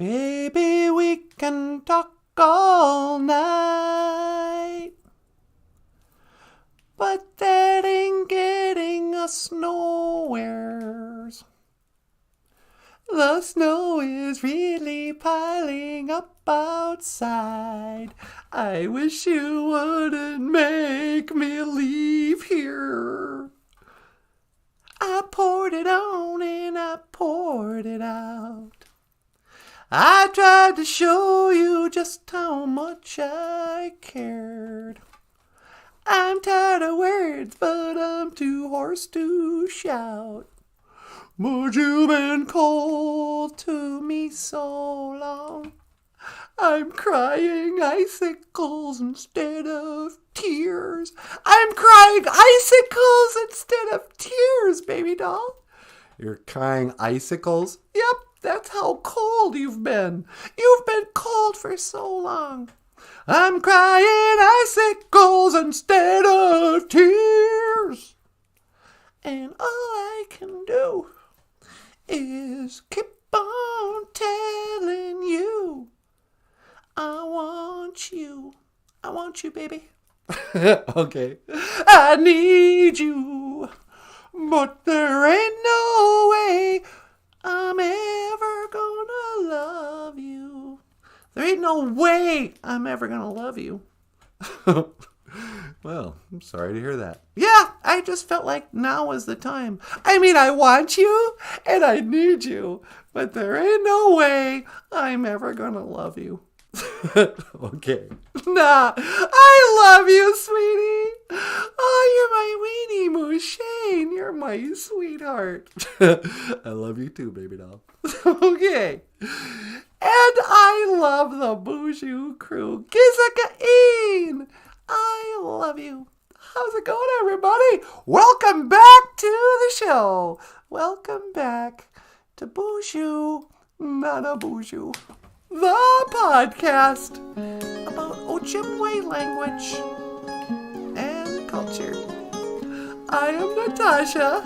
Baby, we can talk all night, but that ain't getting us nowheres. The snow is really piling up outside. I wish you wouldn't make me leave here. I poured it on and I poured it out. I tried to show you just how much I cared. I'm tired of words, but I'm too hoarse to shout. But you've been cold to me so long. I'm crying icicles instead of tears. I'm crying icicles instead of tears, baby doll. You're crying icicles? Yep, that's how cold you've been. You've been cold for so long. I'm crying icicles instead of tears. And all I can do is keep on telling you, I want you. I want you, baby. Okay. I need you, but there ain't no way I'm ever gonna love you. There ain't no way I'm ever gonna love you. Well, I'm sorry to hear that. Yeah, I just felt like now was the time. I mean, I want you and I need you, but there ain't no way I'm ever gonna love you. Okay. Nah, I love you, sweetie. Oh, you're my weenie Mooshane. You're my sweetheart. I love you too, baby doll. Okay. And I love the BOOZHOO crew. Gizakaeen. I love you. How's it going, everybody? Welcome back to the show. Welcome back to BOOZHOO NANABOOZHOO, the podcast about Ojibwe language and culture. I am Natasha.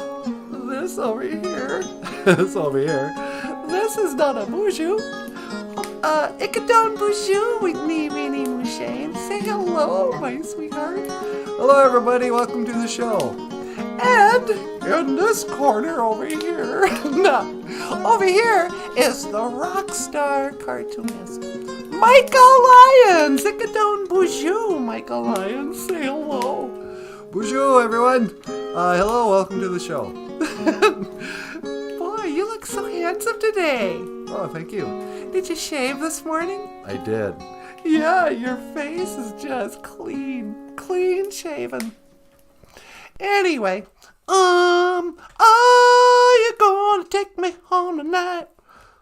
This over here. This is NANABOOZHOO. Ikadon BOOZHOO with me, Weenie Mooshane. Say hello, my sweetheart. Hello, everybody. Welcome to the show. And in this corner over here, over here is the rock star cartoonist, Michael Lyons. Ikadon BOOZHOO, Michael Lyons. Say hello. BOOZHOO, everyone. Hello, welcome to the show. Boy, you look so handsome today. Oh, thank you. Did you shave this morning? I did. Yeah, your face is just clean shaven. Anyway, are you gonna take me home tonight?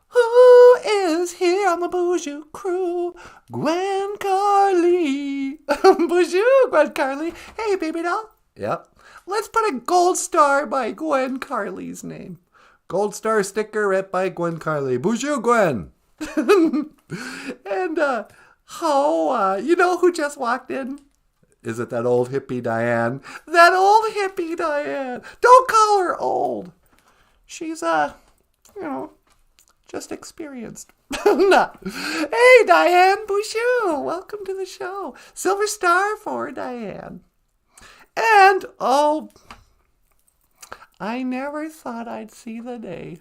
Who is here on the BOOZHOO crew? Gwen Carly. BOOZHOO, Gwen Carly. Hey, baby doll. Yep. Let's put a gold star by Gwen Carly's name. Gold star sticker right by Gwen Carly. BOOZHOO, Gwen. And, you know who just walked in? Is it that old hippie Diane? That old hippie Diane. Don't call her old. She's, just experienced. No. Hey, Diane BOOZHOO. Welcome to the show. Silver star for Diane. And, I never thought I'd see the day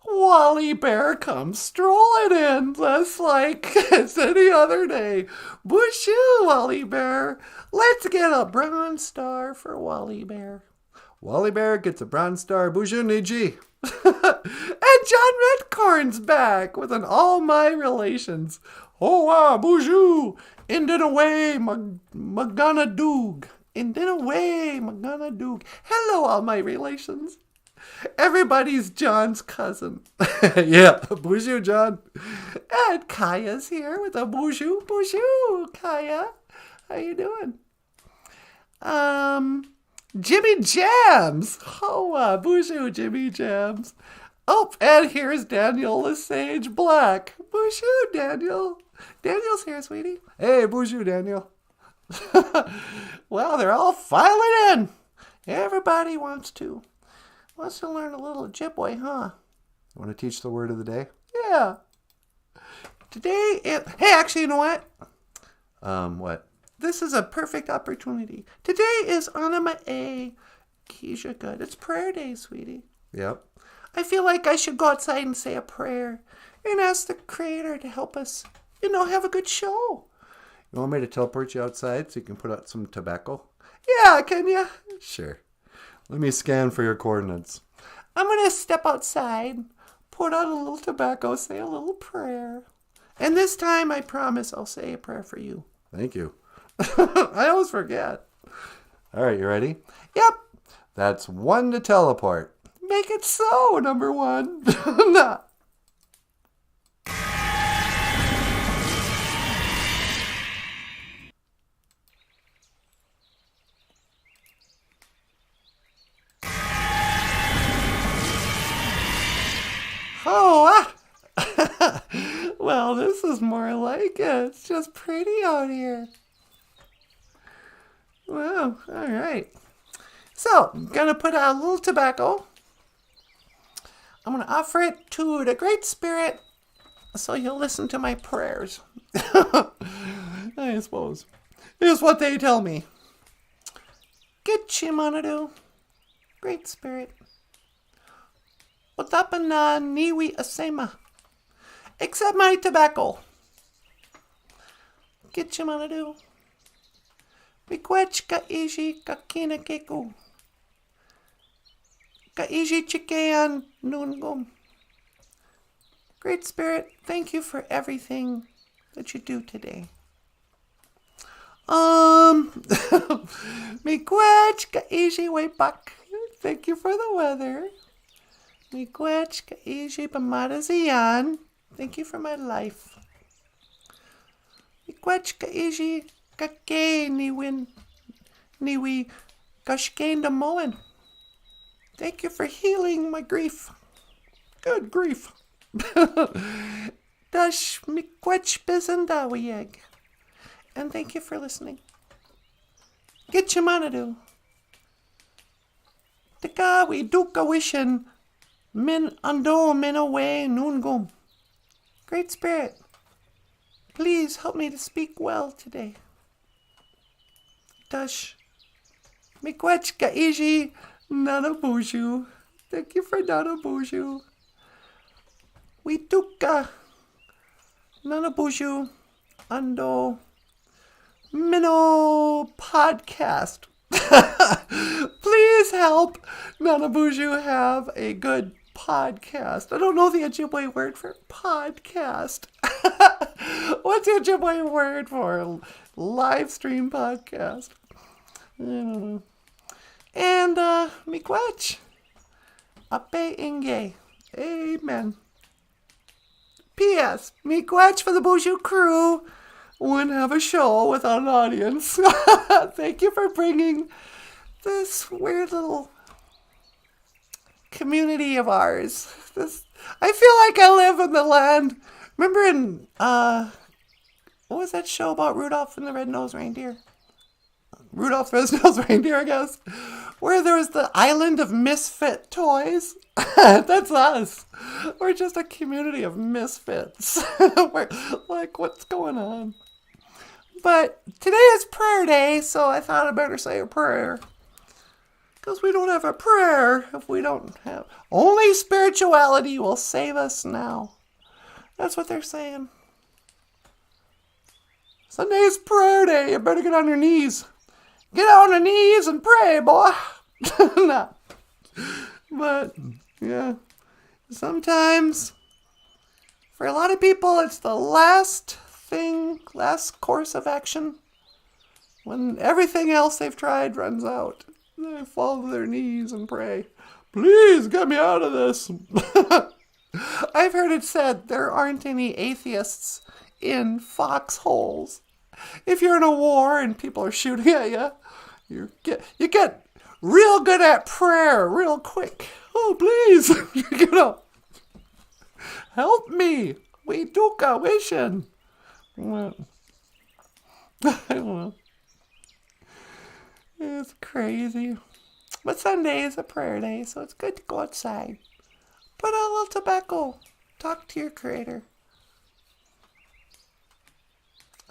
Wally Bear comes strolling in just like it's any other day. BOOZHOO, Wally Bear. Let's get a bronze star for Wally Bear. Wally Bear gets a bronze star. BOOZHOO Niji. And John Redcorn's back with an All My Relations. Oh, BOOZHOO. Indin away, Magana Doog. Indin away, Magana Doog. Hello, All My Relations. Everybody's John's cousin. Yeah, BOOZHOO John. And Kaya's here with a BOOZHOO. BOOZHOO, Kaya. How you doing? Jimmy Jams. Oh, BOOZHOO Jimmy Jams. Oh, and here's Daniel Lesage Black. BOOZHOO Daniel. Daniel's here, sweetie. Hey, BOOZHOO Daniel. Well, they're all filing in. Everybody wants to learn a little Ojibwe, huh? You want to teach the word of the day? Yeah. Hey, actually, you know what? What? This is a perfect opportunity. Today is Anima A. Keisha Good. It's prayer day, sweetie. Yep. I feel like I should go outside and say a prayer and ask the Creator to help us, have a good show. You want me to teleport you outside so you can put out some tobacco? Yeah, can you? Sure. Let me scan for your coordinates. I'm going to step outside, put out a little tobacco, say a little prayer. And this time, I promise I'll say a prayer for you. Thank you. I always forget. All right, you ready? Yep. That's 1 to teleport. Make it so, number 1. Nah. Oh, well, this is more like it. It's just pretty out here. Well, all right. So, I'm going to put out a little tobacco. I'm going to offer it to the Great Spirit so you'll listen to my prayers. I suppose. Here's what they tell me. Gitchimanadu, Great Spirit. Otapana niwi asema. Accept my tobacco. Gitchimanadu. Mikwech ka ishi kakina keku. Ka ishi chikean nungum. Great Spirit, thank you for everything that you do today. Mikwech ka ishi wepak. Thank you for the weather. Mikwech ka ishi pamadazian. Thank you for my life. Mikwech ka ishi kake niwi kashkein damoen. Thank you for healing my grief. Good grief. Dash mikwech bizandawiyeg. And thank you for listening. Gitchimanadu. Tikawi duka wishin min ando min away nungum. Great Spirit, please help me to speak well today. Dash mikwech ka ishi nanaboozhoo. Thank you for nanaboozhoo. We duka nanaboozhoo ando Minnow podcast. Please help nanaboozhoo have a good podcast. I don't know the Ojibwe word for podcast. What's the Ojibwe word for live stream podcast? I don't know. And mikwech ape inge. Amen. P.S. Mikwech for the BOOZHOO crew wouldn't have a show without an audience. Thank you for bringing this weird little community of ours. I feel like I live in the land. Remember in what was that show about Rudolph and the Red-Nosed Reindeer? Rudolph the Red-Nosed Reindeer, I guess. Where there was the island of misfit toys. That's us. We're just a community of misfits. We're like, what's going on? But today is prayer day, so I thought I'd better say a prayer. Because we don't have a prayer if we don't have... Only spirituality will save us now. That's what they're saying. Sunday's prayer day. You better get on your knees. Get on your knees and pray, boy. Nah. But, yeah. Sometimes, for a lot of people, it's the last course of action. When everything else they've tried runs out. They fall to their knees and pray, please get me out of this. I've heard it said there aren't any atheists in foxholes. If you're in a war and people are shooting at you, you get real good at prayer real quick. Oh, please, help me. We duka wishing. Well, I don't know. It's crazy. But Sunday is a prayer day, so it's good to go outside. Put out a little tobacco. Talk to your Creator.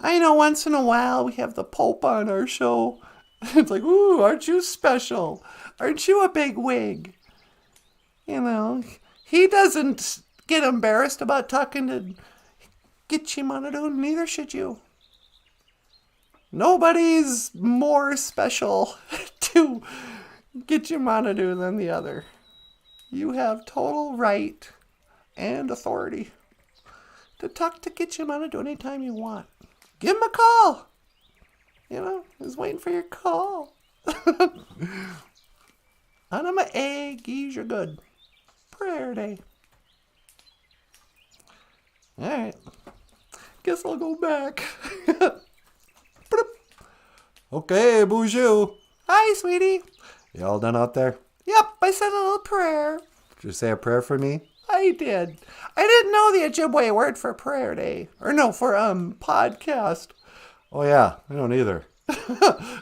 I know once in a while we have the Pope on our show. It's like, ooh, aren't you special? Aren't you a big wig? You know, he doesn't get embarrassed about talking to Gichimanadu, neither should you. Nobody's more special to Gichimanadu than the other. You have total right and authority to talk to Gichimanadu anytime you want. Give him a call. You know, he's waiting for your call. Anama egg, you're good. Prayer day. Alright. Guess I'll go back. Okay, BOOZHOO. Hi, sweetie. You all done out there? Yep, I said a little prayer. Did you say a prayer for me? I did. I didn't know the Ojibwe word for prayer day. Or no, for podcast. Oh yeah, I don't either.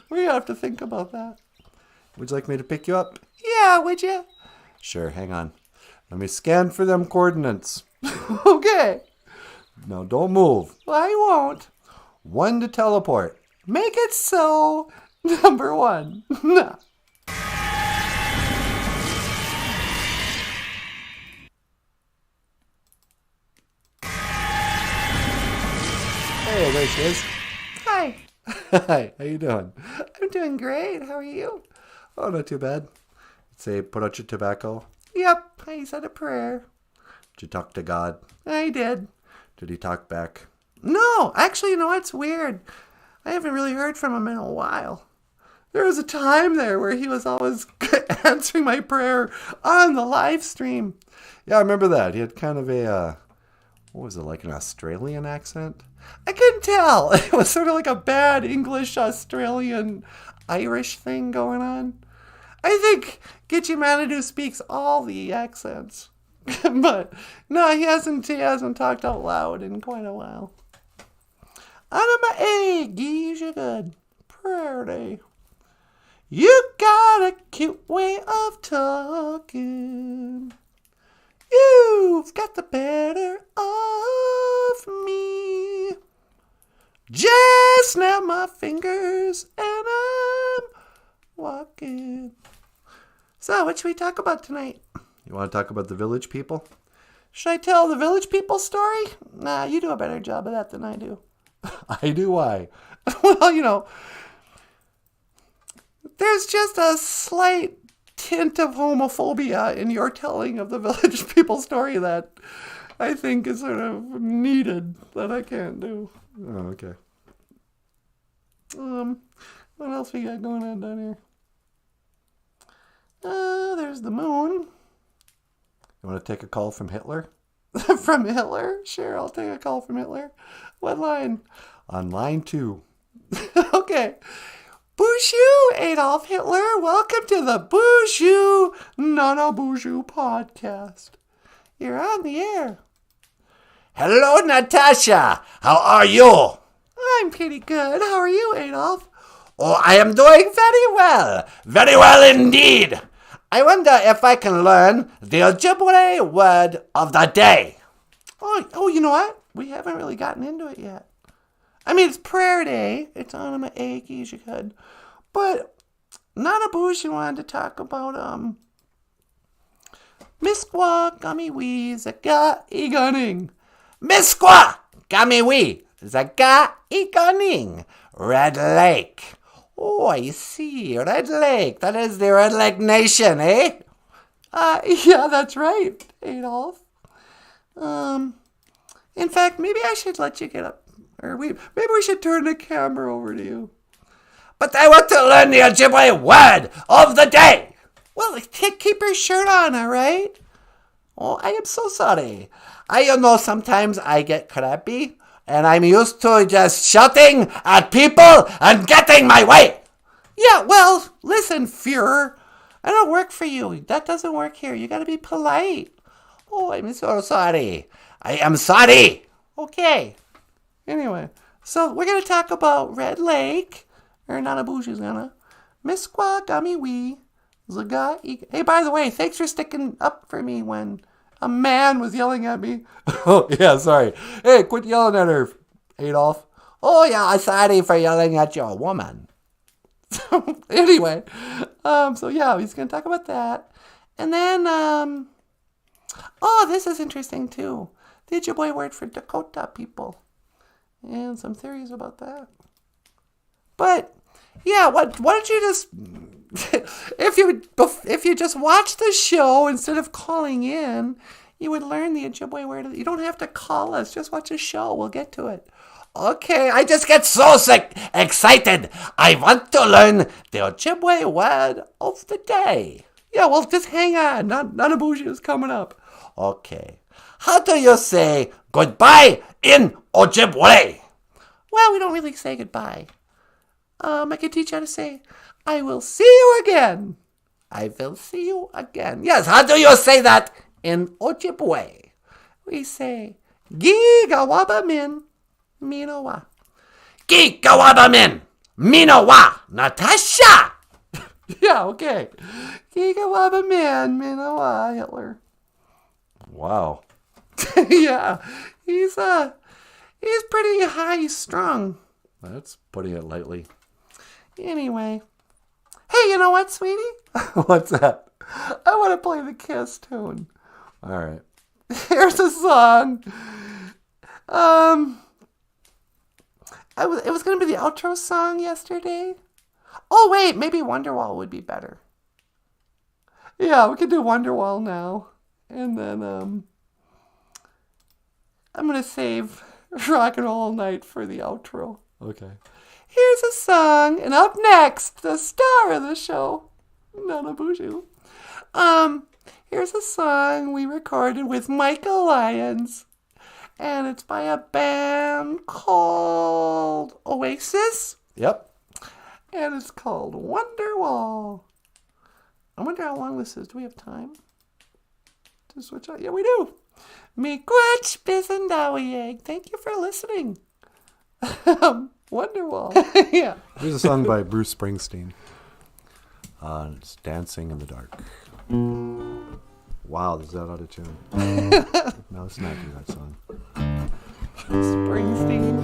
We have to think about that. Would you like me to pick you up? Yeah, would you? Sure, hang on. Let me scan for them coordinates. Okay. Now don't move. I won't. 1 to teleport. Make it so. Number 1. Hey, there she is. Hi. Hi, how you doing? I'm doing great. How are you? Oh, not too bad. Say, put out your tobacco. Yep, I said a prayer. Did you talk to God? I did. Did he talk back? No, actually, you know what's weird? I haven't really heard from him in a while. There was a time there where he was always answering my prayer on the live stream. Yeah, I remember that. He had kind of a, what was it, like an Australian accent? I couldn't tell. It was sort of like a bad English, Australian, Irish thing going on. I think Gichimanadu speaks all the accents. But no, he hasn't talked out loud in quite a while. Anima egg, you good. Prayer day. You got a cute way of talking. You've got the better of me. Just snap my fingers and I'm walking. So, what should we talk about tonight? You want to talk about the village people? Should I tell the village people story? Nah, you do a better job of that than I do. I do? Why? Well, you know, there's just a slight tint of homophobia in your telling of the village people story that I think is sort of needed that I can't do. Oh, okay. What else we got going on down here? There's the moon. You want to take a call from Hitler? From Hitler? Sure, I'll take a call from Hitler. What line? On line 2. Okay. BOOZHOO, Adolf Hitler. Welcome to the BOOZHOO NANABOOZHOO podcast. You're on the air. Hello, Natasha. How are you? I'm pretty good. How are you, Adolf? Oh, I am doing very well. Very well indeed. I wonder if I can learn the Ojibwe word of the day. Oh, you know what? We haven't really gotten into it yet. I mean, it's prayer day. It's on my egg, you could. But NANABOOZHOO wanted to talk about Misqua Gamiwi Zaga Iganing. Misqua Gamiwi Zaga Iganing. Red Lake. Oh, I see. Red Lake. That is the Red Lake Nation, eh? Yeah, that's right, Adolf. In fact, maybe I should let you get up. Maybe we should turn the camera over to you. But I want to learn the Ojibwe word of the day. Well, keep your shirt on, all right? Oh, I am so sorry. Sometimes I get crappy, and I'm used to just shouting at people and getting my way. Yeah, well, listen, Führer. I don't work for you. That doesn't work here. You got to be polite. Oh, I'm so sorry. I am sorry. Okay. Anyway, so we're going to talk about Red Lake, or NANABOOZHOO's gonna, Misqua Gamiwi Zaga. Hey, by the way, thanks for sticking up for me when a man was yelling at me. Oh, yeah, sorry. Hey, quit yelling at her, Adolf. Oh, yeah, sorry for yelling at your woman. So, anyway, so yeah, he's going to talk about that. And then, oh, this is interesting too. The Ojibwe word for Dakota people. And some theories about that. But, yeah, why don't you just, if you just watch the show instead of calling in, you would learn the Ojibwe word. You don't have to call us. Just watch the show. We'll get to it. Okay, I just get so excited. I want to learn the Ojibwe word of the day. Yeah, well, just hang on. Nanaboozhoo is coming up. Okay. How do you say goodbye in Ojibwe? Well, we don't really say goodbye. I can teach you how to say, I will see you again. I will see you again. Yes, how do you say that in Ojibwe? We say, Gigawabamin Minowa. Gigawabamin Minowa Natasha. Yeah, okay. Gigawabamin Minowa Hitler. Wow. Yeah, he's pretty high strung. That's putting it lightly. Anyway. Hey, you know what, sweetie? What's that? I want to play the Kiss tune. All right. Here's a song. It was going to be the outro song yesterday. Oh, wait, maybe Wonderwall would be better. Yeah, we could do Wonderwall now. And then, I'm going to save Rock and Roll All Night for the outro. Okay. Here's a song, and up next, the star of the show, Nanaboozhoo. Here's a song we recorded with Michael Lyons, and it's by a band called Oasis. Yep. And it's called Wonderwall. I wonder how long this is. Do we have time to switch out? Yeah, we do. Miigwech Bizendawiyeg. Thank you for listening. Wonderwall. Yeah. Here's a song by Bruce Springsteen. It's Dancing in the Dark. Wow, is that out of tune? No, let's not do that song. Springsteen.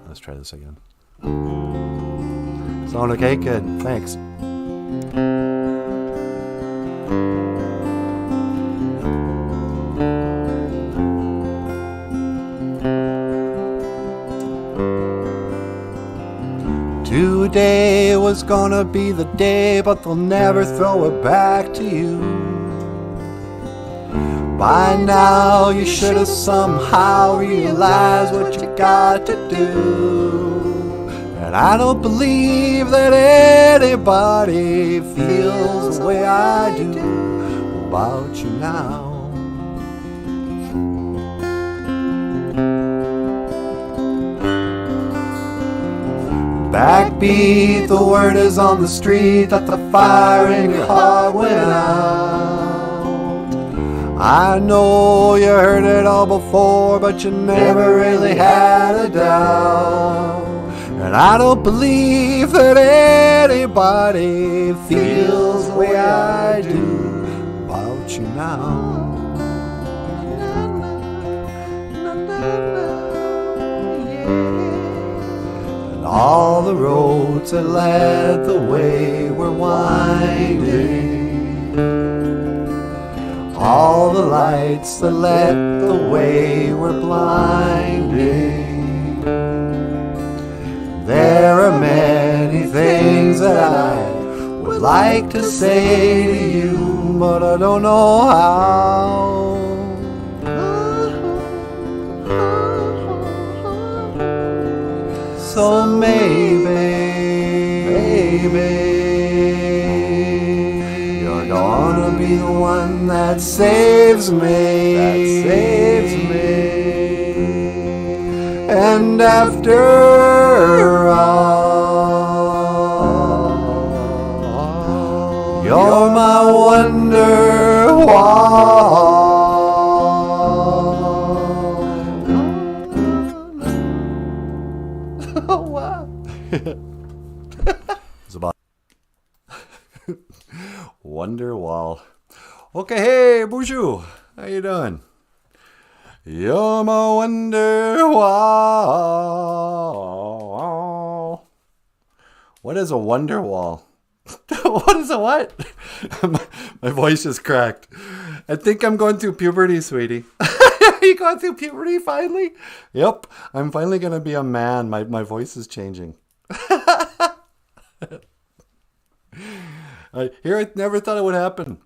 Let's try this again. Sound okay? Good. Thanks. Today was gonna be the day, but they'll never throw it back to you. By now you should have somehow realized what you got to do. And I don't believe that anybody feels the way I do about you now. Backbeat, the word is on the street that the fire in your heart went out. I know you heard it all before, but you never really had a doubt. And I don't believe that anybody feels the way I do about you now. All the roads that led the way were winding. All the lights that led the way were blinding. There are many things that I would like to say to you, but I don't know how. So maybe you're gonna be the one that saves me, And after all, you're my Wonderwall. Oh, wow. It's about Wonderwall. Okay, hey, BOOZHOO. How you doing? You're my wonder wall. What is a wonder wall? What is a what? My voice just cracked. I think I'm going through puberty, sweetie. Are you going through puberty finally? Yep, I'm finally going to be a man. My voice is changing. I never thought it would happen.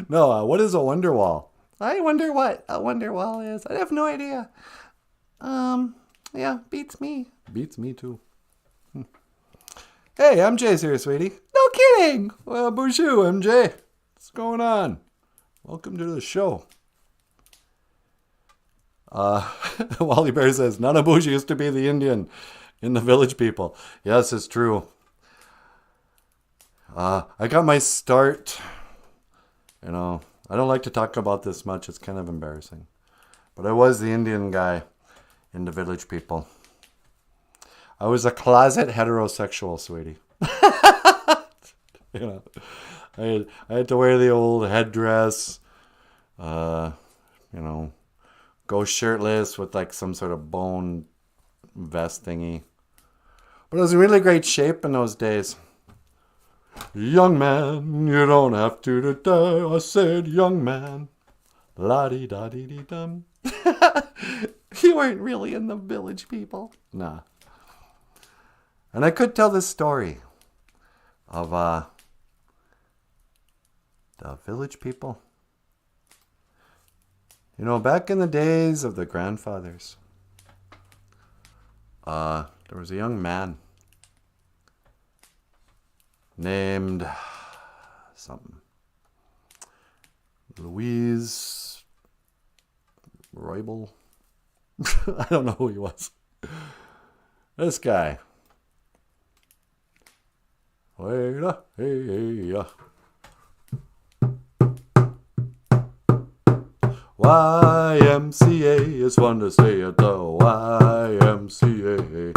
No, what is a wonder wall? I wonder what a wonder wall is. I have no idea. Yeah, beats me. Beats me too. Hey, MJ's here, sweetie. No kidding. Well, BOOZHOO, MJ. What's going on? Welcome to the show. Wally Bear says, Nanaboozhoo used to be the Indian in the Village People. Yes, it's true. I got my start, I don't like to talk about this much. It's kind of embarrassing. But I was the Indian guy in the Village People. I was a closet heterosexual, sweetie. I had to wear the old headdress, go shirtless with like some sort of bone vest thingy. But I was in really great shape in those days. Young man, you don't have to die. I said, young man. La-dee-da-dee-dee-dum. You weren't really in the Village People. Nah. And I could tell this story of the Village People. Back in the days of the grandfathers, there was a young man named something. Louise Roybal. I don't know who he was. This guy. YMCA is fun to stay at the YMCA.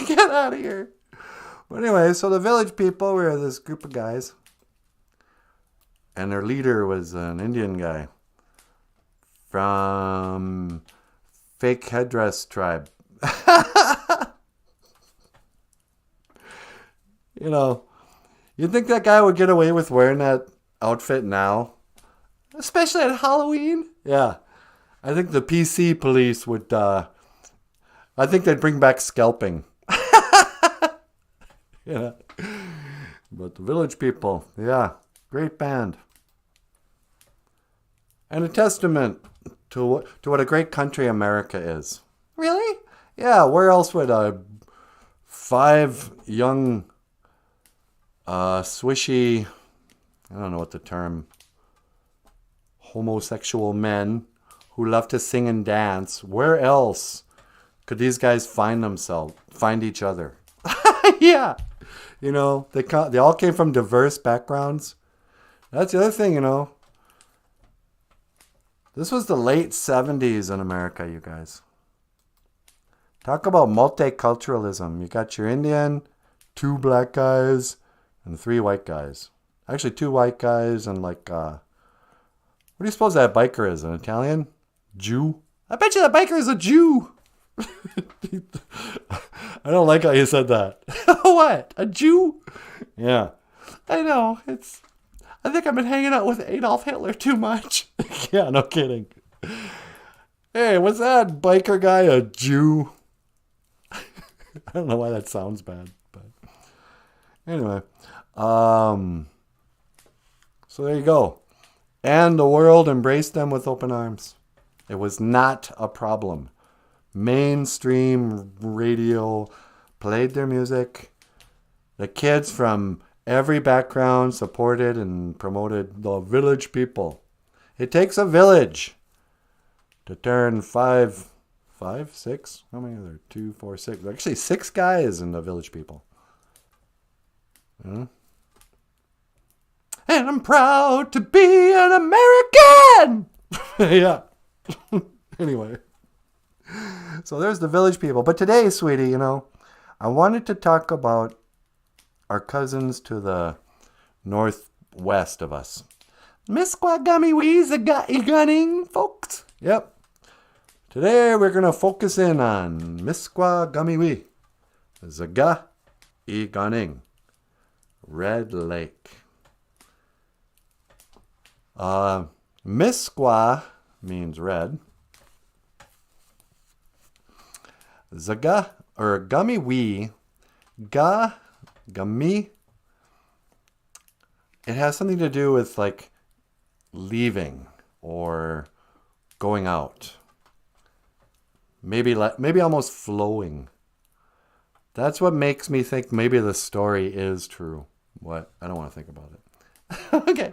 Get out of here. But anyway, so the Village People were this group of guys. And their leader was an Indian guy from Fake Headdress Tribe. You'd think that guy would get away with wearing that outfit now. Especially at Halloween. Yeah. I think the PC police would, I think they'd bring back scalping. Yeah. But the Village People, yeah, great band. And a testament to what a great country America is. Really? Yeah, where else would 5 young, swishy, I don't know what the term, homosexual men who love to sing and dance, where else could these guys find each other? Yeah. They all came from diverse backgrounds. That's the other thing, This was the late 70s in America, you guys. Talk about multiculturalism. You got your Indian, 2 black guys, and 3 white guys. Actually, 2 white guys and what do you suppose that biker is? An Italian? Jew? I bet you that biker is a Jew. I don't like how you said that. What? A Jew? Yeah. I know. I think I've been hanging out with Adolf Hitler too much. Yeah, no kidding. Hey, was that biker guy a Jew? I don't know why that sounds bad, but anyway. So there you go. And the world embraced them with open arms. It was not a problem. Mainstream radio played their music. The kids from every background supported and promoted the Village People. It takes a village to turn 5, 6? How many are there? 2, 4, 6. Actually, 6 guys in the Village People. And I'm proud to be an American. Yeah. Anyway. So there's the Village People. But today, sweetie, I wanted to talk about our cousins to the northwest of us. Misquagamiwi Zaga'iganing, folks. Yep. Today we're going to focus in on Misquagamiwi Zaga'iganing, Red Lake. Misqua means red. Zaga or Gamiwi, Gami. It has something to do with like leaving or going out. Maybe almost flowing. That's what makes me think maybe the story is true. What? I don't want to think about it. Okay.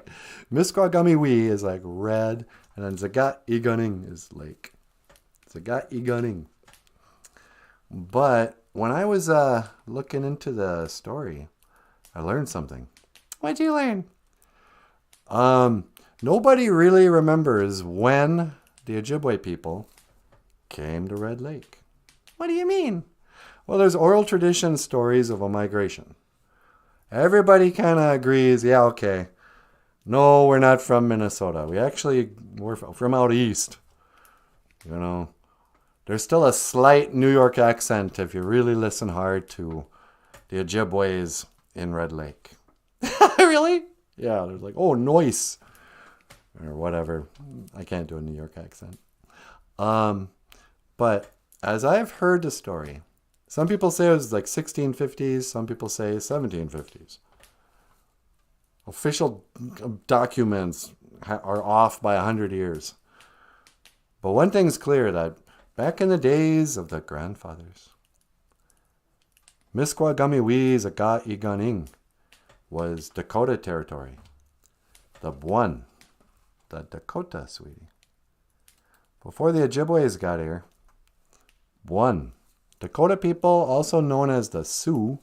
Misquagamiwi is like red, and then Zaga'iganing is lake. Zaga'iganing. But when I was looking into the story, I learned something. What'd you learn? Nobody really remembers when the Ojibwe people came to Red Lake. What do you mean? Well, there's oral tradition stories of a migration. Everybody kind of agrees, yeah, okay. No, we're not from Minnesota. We're from out east. You know, there's still a slight New York accent if you really listen hard to the Ojibways in Red Lake. Really? Yeah, there's like, oh, nice. Or whatever. I can't do a New York accent. But as I've heard the story, some people say it was like 1650s. Some people say 1750s. Official documents are off by 100 years. But one thing's clear, that back in the days of the grandfathers, Misquagamiwi Zaga'iganing was Dakota territory. The Dakota, sweetie. Before the Ojibways got here, Dakota people, also known as the Sioux,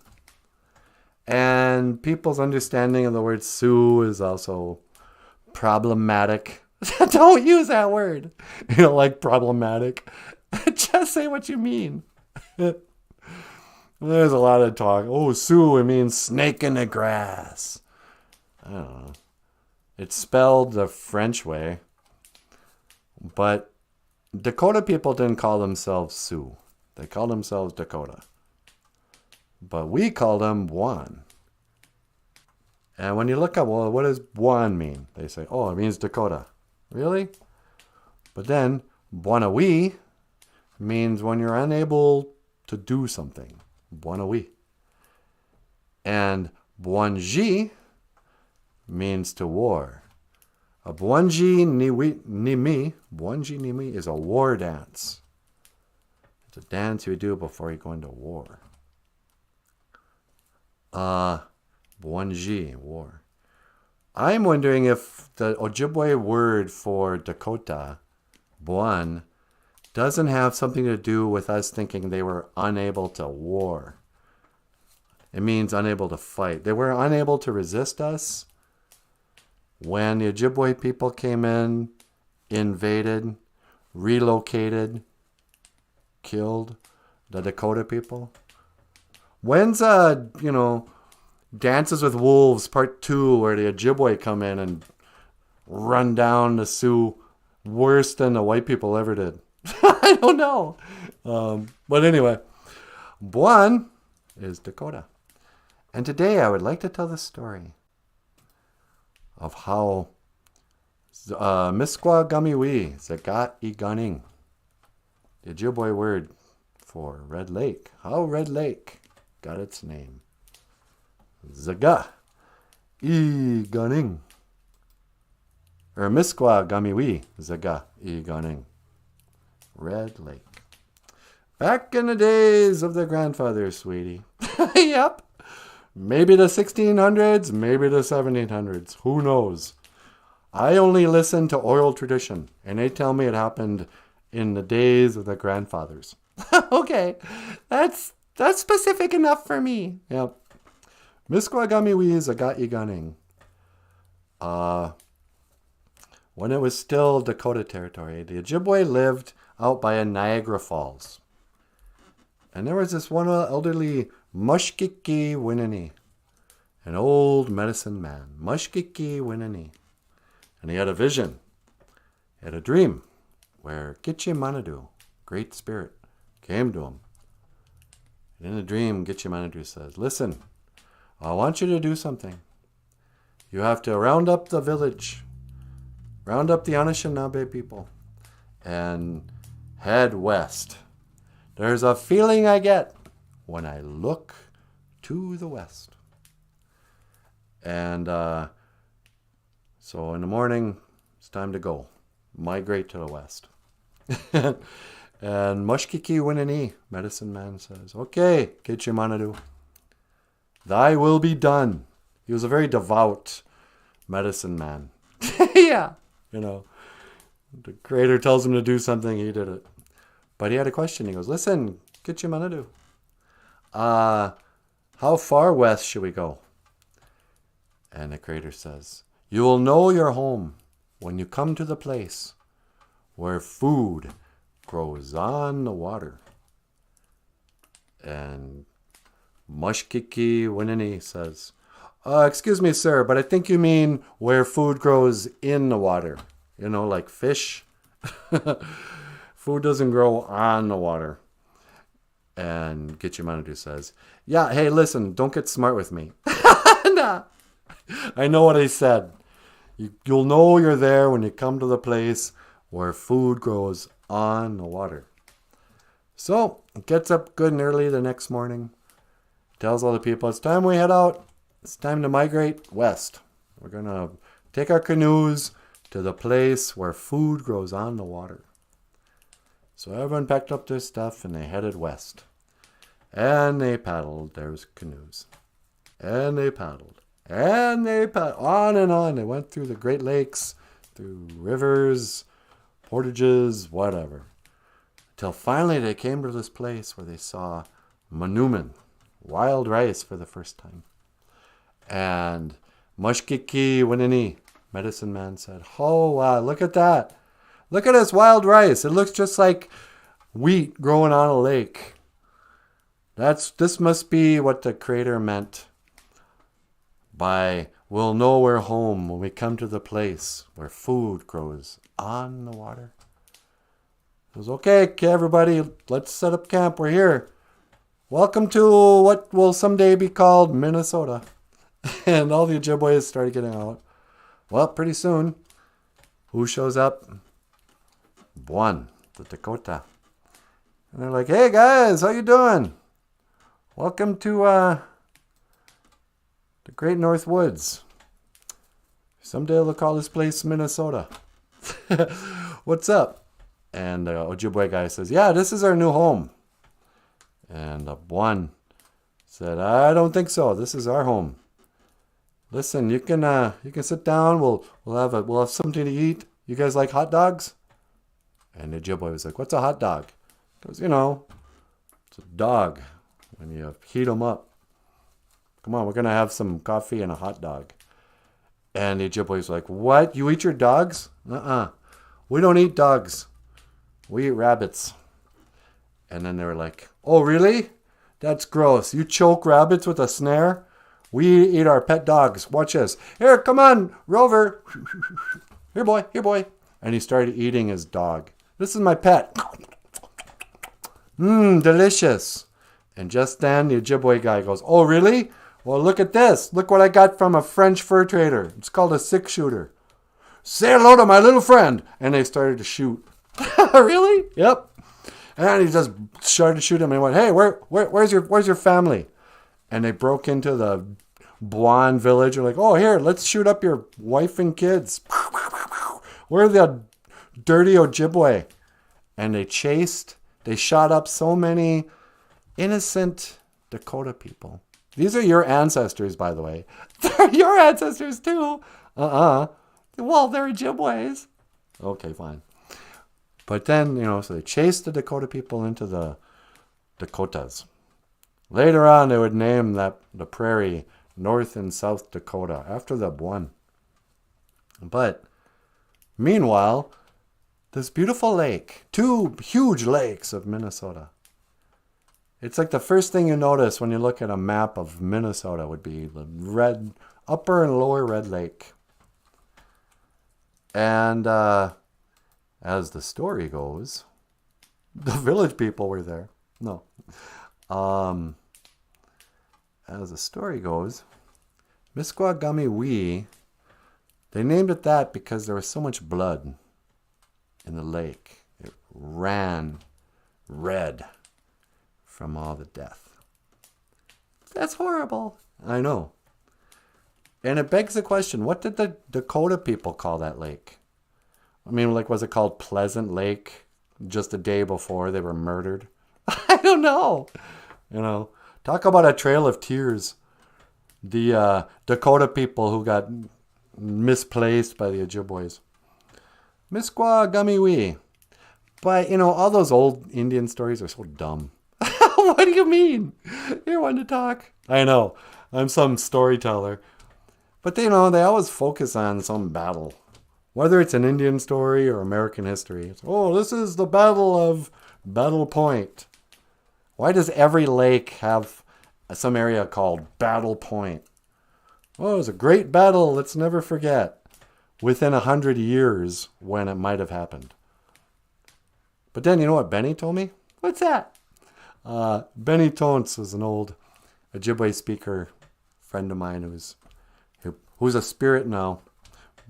and people's understanding of the word Sioux is also problematic. Don't use that word. You don't like problematic. Just say what you mean. There's a lot of talk. Oh, Sioux, it means snake in the grass. I don't know. It's spelled the French way. But Dakota people didn't call themselves Sioux. They called themselves Dakota. But we call them Buon. And when you look up, well, what does Buon mean? They say, oh, it means Dakota. Really? But then, Buonawi means when you're unable to do something. Buonawi. And Buonji means to war. A Buonji Nimi is a war dance. It's a dance you do before you go into war. Buonji, war. I'm wondering if the Ojibwe word for Dakota, Buon, doesn't have something to do with us thinking they were unable to war. It means unable to fight. They were unable to resist us when the Ojibwe people came in, invaded, relocated, killed the Dakota people. When's Dances with Wolves Part 2, where the Ojibwe come in and run down the Sioux worse than the white people ever did? I don't know. But anyway, Buon is Dakota. And today I would like to tell the story of how Misquagamiwi Zaga'iganing, the Ojibwe word for Red Lake, how Red Lake got its name. Zaga'iganing. Or Misquagamiwi Zaga'iganing. Red Lake. Back in the days of the grandfathers, sweetie. Yep. Maybe the 1600s, maybe the 1700s. Who knows? I only listen to oral tradition, and they tell me it happened in the days of the grandfathers. Okay. That's specific enough for me. Yep. Misquagamiwi Zaga'iganing. When it was still Dakota territory, the Ojibwe lived out by a Niagara Falls. And there was this one elderly Mushkiki Winini. an old medicine man, Mushkiki Winani. And he had a vision. He had a dream where Gitchimanadu, great spirit, came to him. And in the dream, Gitchimanadu says, listen, I want you to do something. You have to round up the village, round up the Anishinaabe people, and head west. There's a feeling I get when I look to the west. And so in the morning, it's time to go. Migrate to the west. And Mushkiki Winani, medicine man, says, okay, Gitchimanadu, thy will be done. He was a very devout medicine man. Yeah. You know, the creator tells him to do something, he did it. But he had a question. He goes, listen, Gitchimanadu, how far west should we go? And the creator says, you will know your home when you come to the place where food grows on the water. And Mushkiki Winani says, excuse me, sir, but I think you mean where food grows in the water. You know, like fish. Food doesn't grow on the water. And Gitchimanadu says, yeah, hey, listen, don't get smart with me. Nah. I know what I said. You'll know you're there when you come to the place where food grows on the water. So, gets up good and early the next morning. Tells all the people, it's time we head out. It's time to migrate west. We're going to take our canoes to the place where food grows on the water. So everyone packed up their stuff and they headed west. And they paddled their canoes. And they paddled. And they paddled on and on. They went through the Great Lakes, through rivers, portages, whatever. Till finally they came to this place where they saw manuman, wild rice for the first time. And Mushkiki Winani, medicine man, said, oh, wow, look at that. Look at this wild rice. It looks just like wheat growing on a lake. This must be what the creator meant by we'll know we're home when we come to the place where food grows on the water. It was okay, everybody, let's set up camp. We're here. Welcome to what will someday be called Minnesota. And all the Ojibways started getting out. Well, pretty soon, who shows up? Buon, the Dakota. And they're like, hey guys, how you doing? Welcome to the Great North Woods. Someday they'll call this place Minnesota. What's up? And the Ojibwe guy says, yeah, this is our new home. And Buon said, I don't think so. This is our home. Listen, you can sit down. We'll have something to eat. You guys like hot dogs? And the Ojibwe was like, what's a hot dog? He goes, it's a dog when you heat them up. Come on, we're going to have some coffee and a hot dog. And the Ojibwe was like, what? You eat your dogs? We don't eat dogs. We eat rabbits. And then they were like, oh, really? That's gross. You choke rabbits with a snare? We eat our pet dogs. Watch this. Here, come on, Rover. Here, boy. And he started eating his dog. This is my pet. Delicious. And just then the Ojibwe guy goes, oh, really? Well, look at this. Look what I got from a French fur trader. It's called a 6-shooter. Say hello to my little friend. And they started to shoot. Really? Yep. And he just started to shoot him. And he went, hey, where's your family? And they broke into the Buon village. They're like, oh, here, let's shoot up your wife and kids. Where are the dirty Ojibwe? And they shot up so many innocent Dakota people. These are your ancestors, by the way. They're your ancestors, too. Well, they're Ojibways. Okay, fine. But then, so they chased the Dakota people into the Dakotas. Later on, they would name the prairie North and South Dakota after the Buon. But meanwhile, this beautiful lake, 2 huge lakes of Minnesota, It's like the first thing you notice when you look at a map of Minnesota would be the red, upper and lower Red Lake. And as the story goes, the village people were there. No. As the story goes, Misquagamewi, they named it that because there was so much blood in the lake. It ran red from all the death. That's horrible. I know. And it begs the question, what did the Dakota people call that lake? I mean, like, was it called Pleasant Lake just a day before they were murdered? I don't know. You know, talk about a trail of tears. The Dakota people who got misplaced by the Ojibways. Misquagamewi. But, you know, all those old Indian stories are so dumb. What do you mean? You're one to talk. I know. I'm some storyteller. But, you know, they always focus on some battle. Whether it's an Indian story or American history. It's, oh, this is the Battle of Battle Point. Why does every lake have some area called Battle Point? Oh, it was a great battle. Let's never forget. Within 100 years when it might have happened. But then, you know what Benny told me? What's that? Benny Tontz was an old Ojibwe speaker friend of mine who's a spirit now.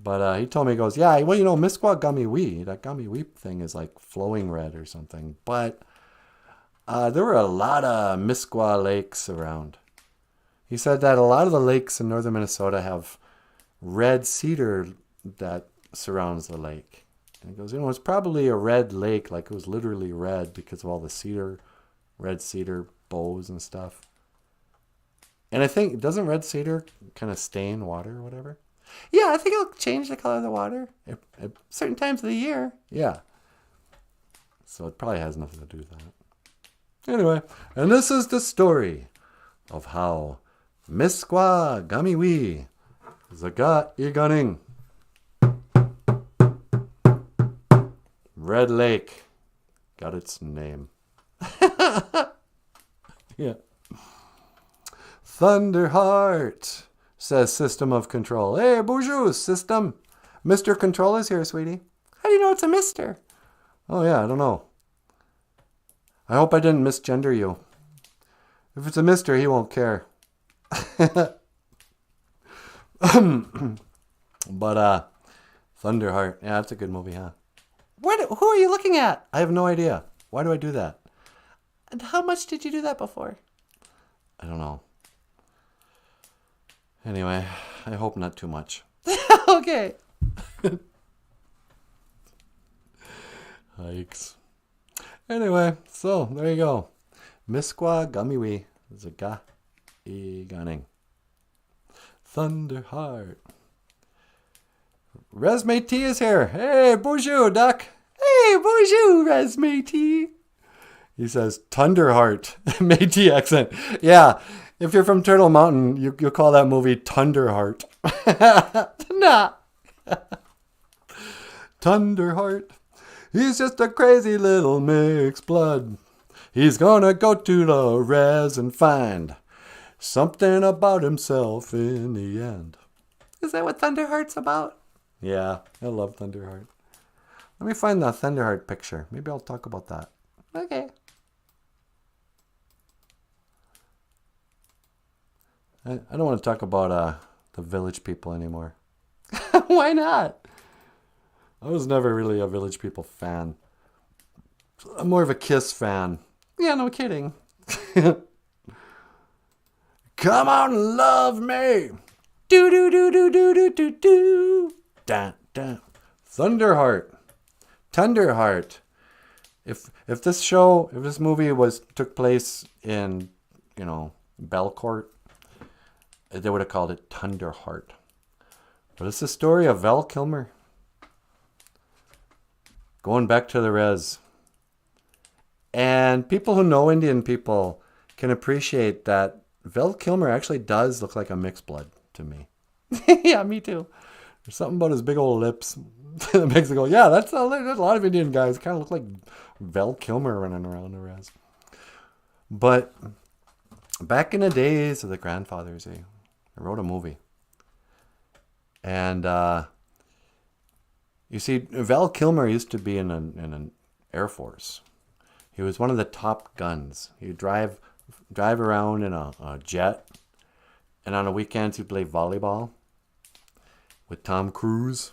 But he told me, he goes, yeah, well, you know, Misquagamewi, that Gamewi thing is like flowing red or something. But there were a lot of Misqua lakes around. He said that a lot of the lakes in northern Minnesota have red cedar that surrounds the lake. And he goes, you know, it's probably a red lake, like it was literally red because of all the red cedar boughs and stuff. And I think, doesn't red cedar kind of stain water or whatever? Yeah, I think it'll change the color of the water at certain times of the year. Yeah. So it probably has nothing to do with that. Anyway, and this is the story of how Misquagamewi Zaga Iganing Red Lake got its name. Yeah. Thunderheart, says System of Control. Hey, BOOZHOO, System. Mr. Control is here, sweetie. How do you know it's a mister? Oh, yeah, I don't know. I hope I didn't misgender you. If it's a mister, he won't care. But, Thunderheart. Yeah, that's a good movie, huh? Who are you looking at? I have no idea. Why do I do that? And how much did you do that before? I don't know. Anyway, I hope not too much. Okay. Hikes. Anyway, so there you go. Misquagamewi Zaga Iganing. Thunderheart. Resme T is here. Hey, BOOZHOO, Duck. Hey, BOOZHOO, Resme T. He says, Thunderheart. Métis accent. Yeah, if you're from Turtle Mountain, you'll call that movie Thunderheart. Nah. Thunderheart. He's just a crazy little mixed blood. He's gonna go to the res and find something about himself in the end. Is that what Thunderheart's about? Yeah, I love Thunderheart. Let me find the Thunderheart picture. Maybe I'll talk about that. Okay. I don't want to talk about the Village People anymore. Why not? I was never really a Village People fan. I'm more of a Kiss fan. Yeah, no kidding. Come on and love me. Do do do do do do do do. Da da. Thunderheart. If this movie took place in, Belcourt, they would have called it Thunderheart. But it's the story of Val Kilmer going back to the res. And people who know Indian people can appreciate that Val Kilmer actually does look like a mixed blood to me. Yeah, me too. There's something about his big old lips that makes it go, yeah, there's a lot of Indian guys kind of look like Val Kilmer running around the res. But back in the days of the grandfathers, I wrote a movie. And you see, Val Kilmer used to be in an Air Force. He was one of the top guns. He'd drive around in a jet. And on the weekends, he'd play volleyball with Tom Cruise.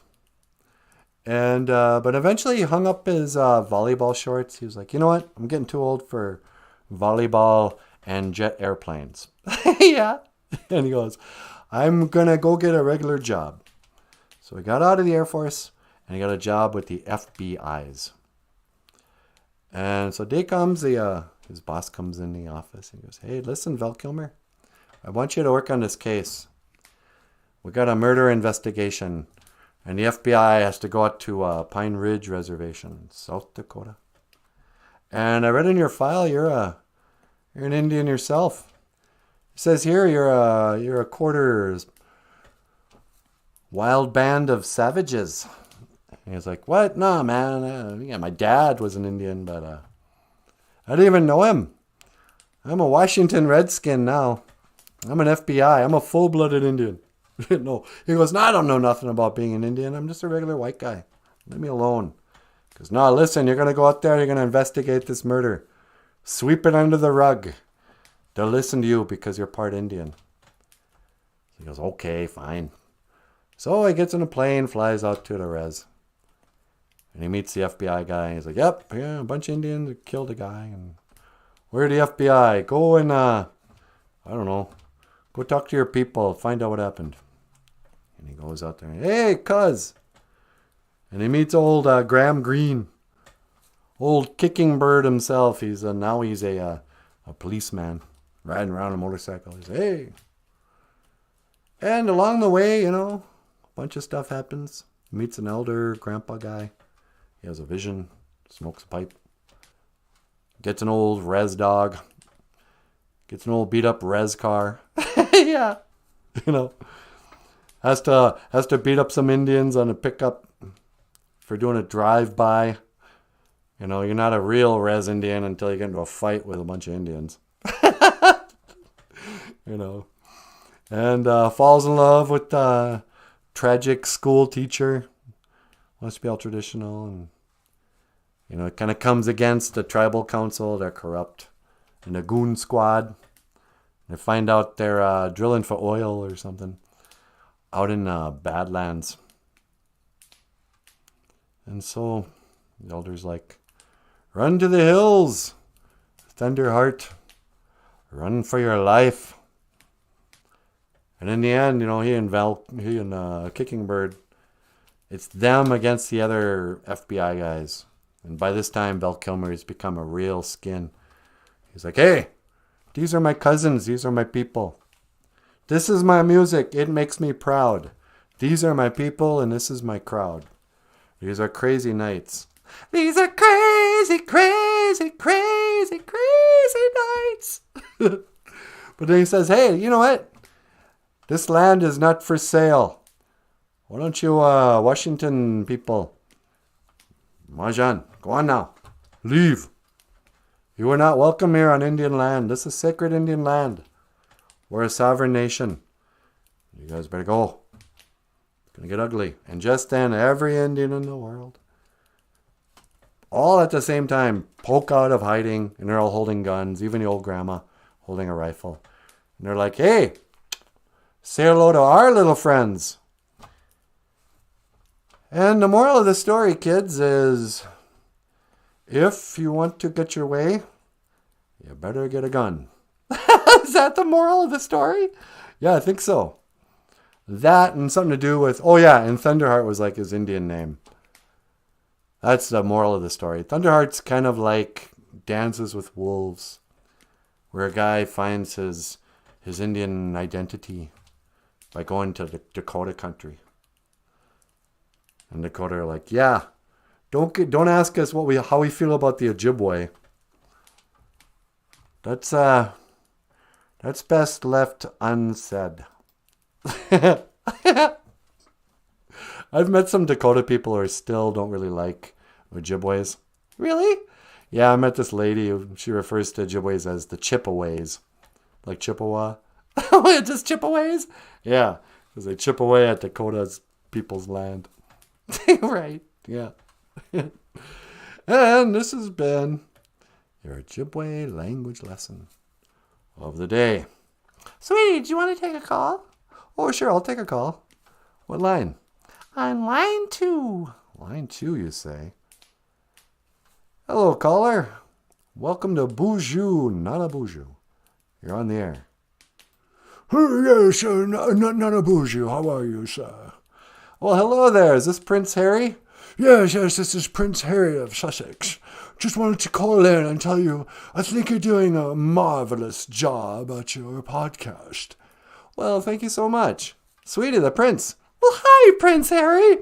And but eventually he hung up his volleyball shorts. He was like, you know what? I'm getting too old for volleyball and jet airplanes. Yeah. And he goes, I'm going to go get a regular job. So he got out of the Air Force and he got a job with the FBI's. And so day comes, his boss comes in the office and he goes, hey, listen, Val Kilmer, I want you to work on this case. We got a murder investigation. And the FBI has to go out to Pine Ridge Reservation, South Dakota. And I read in your file you're an Indian yourself. It says here you're a quarter wild band of savages. And he's like, what? No, man. Yeah, my dad was an Indian, but I didn't even know him. I'm a Washington Redskin now. I'm an FBI. I'm a full-blooded Indian. No. He goes, no, I don't know nothing about being an Indian. I'm just a regular white guy. Leave me alone. Because, no, listen, you're going to go out there, you're going to investigate this murder. Sweep it under the rug. They'll listen to you because you're part Indian. He goes, okay, fine. So he gets in a plane, flies out to the res. And he meets the FBI guy. He's like, yep, yeah, a bunch of Indians killed a guy. And we're the FBI. Go and, I don't know, go talk to your people. Find out what happened. And he goes out there. Hey, cuz. And he meets old Graham Greene. Old kicking bird himself. Now he's a policeman riding around a motorcycle. He's hey. And along the way, a bunch of stuff happens. He meets an elder grandpa guy. He has a vision. Smokes a pipe. Gets an old res dog. Gets an old beat up res car. Yeah. Has to beat up some Indians on a pickup for doing a drive-by. You're not a real res Indian until you get into a fight with a bunch of Indians. And falls in love with a tragic school teacher. Wants to be all traditional. And, it kind of comes against the tribal council. They're corrupt. And the goon squad. They find out they're drilling for oil or something out in Badlands. And so the elder's like, run to the hills, Thunderheart. Run for your life. And in the end, he and Kicking Bird, it's them against the other FBI guys. And by this time, Val Kilmer has become a real skin. He's like, hey, these are my cousins. These are my people. This is my music. It makes me proud. These are my people, and this is my crowd. These are crazy nights. These are crazy, crazy, crazy, crazy nights. But then he says, hey, you know what? This land is not for sale. Why don't you, Washington people, Majan, go on now. Leave. You are not welcome here on Indian land. This is sacred Indian land. We're a sovereign nation. You guys better go. It's going to get ugly. And just then, every Indian in the world, all at the same time, poke out of hiding, and they're all holding guns, even the old grandma holding a rifle. And they're like, hey, say hello to our little friends. And the moral of the story, kids, is if you want to get your way, you better get a gun. Is that the moral of the story? Yeah, I think so. That and something to do with, and Thunderheart was like his Indian name. That's the moral of the story. Thunderheart's kind of like Dances with Wolves, where a guy finds his Indian identity by going to the Dakota country. And Dakota are like, yeah, don't ask us how we feel about the Ojibwe. That's best left unsaid. I've met some Dakota people who still don't really like Ojibways. Really? Yeah, I met this lady who she refers to Ojibways as the Chippeways. Like Chippewa. Just Chippeways? Yeah, because they chip away at Dakota's people's land. Right. Yeah. And this has been your Ojibwe language lesson of the day. Sweetie, do you want to take a call? Oh, sure, I'll take a call. What line? On line 2. Line 2, you say? Hello, caller. Welcome to BOOZHOO NANABOOZHOO. You're on the air. Yes, Nanaboozhoo, how are you, sir? Well, hello there. Is this Prince Harry? Yes, this is Prince Harry of Sussex. Just wanted to call in and tell you I think you're doing a marvelous job at your podcast. Well, thank you so much. Sweetie, the Prince. Well, hi, Prince Harry.